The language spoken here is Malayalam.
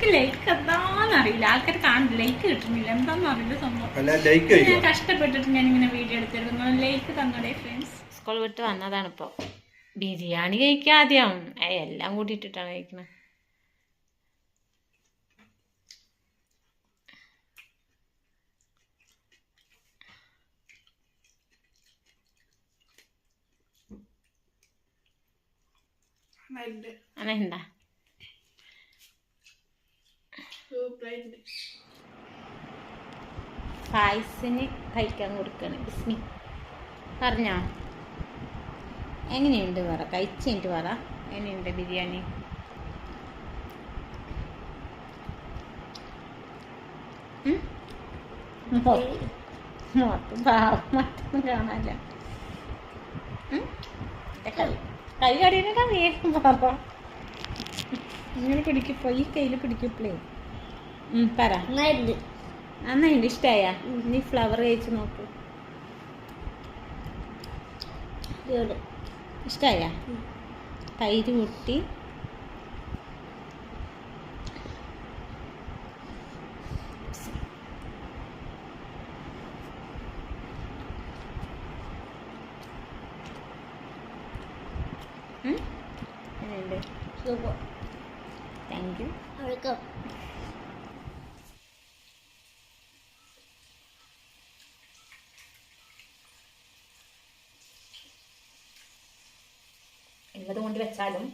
എനിക്ക് ലൈക്ക് എന്താന്ന് അറിയില്ല, ആൾക്കാർ കാണില്ല, ലൈക്ക് കിട്ടുന്നില്ല, എന്താന്ന് അറിയില്ല സംഭവം. ഞാൻ കഷ്ടപ്പെട്ടിട്ട് ഞാൻ ഇങ്ങനെ വീഡിയോ എടുത്തിരുന്നു, ലൈക്ക് തന്നോടെ ഫ്രണ്ട്സ്. സ്കൂൾ വിട്ട് വന്നതാണ് ഇപ്പോൾ. ബിരിയാണി കഴിക്കാം ആദ്യം, എല്ലാം കൂട്ടിയിട്ടിട്ടാണ് കഴിക്കുന്നത്. അനെന്താ ഫായ്സിന് കഴിക്കാൻ കൊടുക്കണം. ബിസ്മി പറഞ്ഞോ, എങ്ങനെയുണ്ട് പറ, കഴിച്ചിട്ട് പറ എങ്ങനെയുണ്ട് ബിരിയാണി. മറ്റൊന്നും കാണാനില്ല. കൈ കടിയിട്ടാ വേഗം പറ. ഇങ്ങനെ പിടിക്കപ്പോ, ഈ കയ്യിൽ പിടിക്കപ്പളേ. പറ, നന്നായിട്ട് ഇഷ്ടായ? നീ ഫ്ലവർ കഴിച്ച് നോക്ക്, ഇഷ്ടായ? തൈര് മുട്ടി താങ്ക് യു. ഉള്ളത് കൊണ്ട് വെച്ചാലും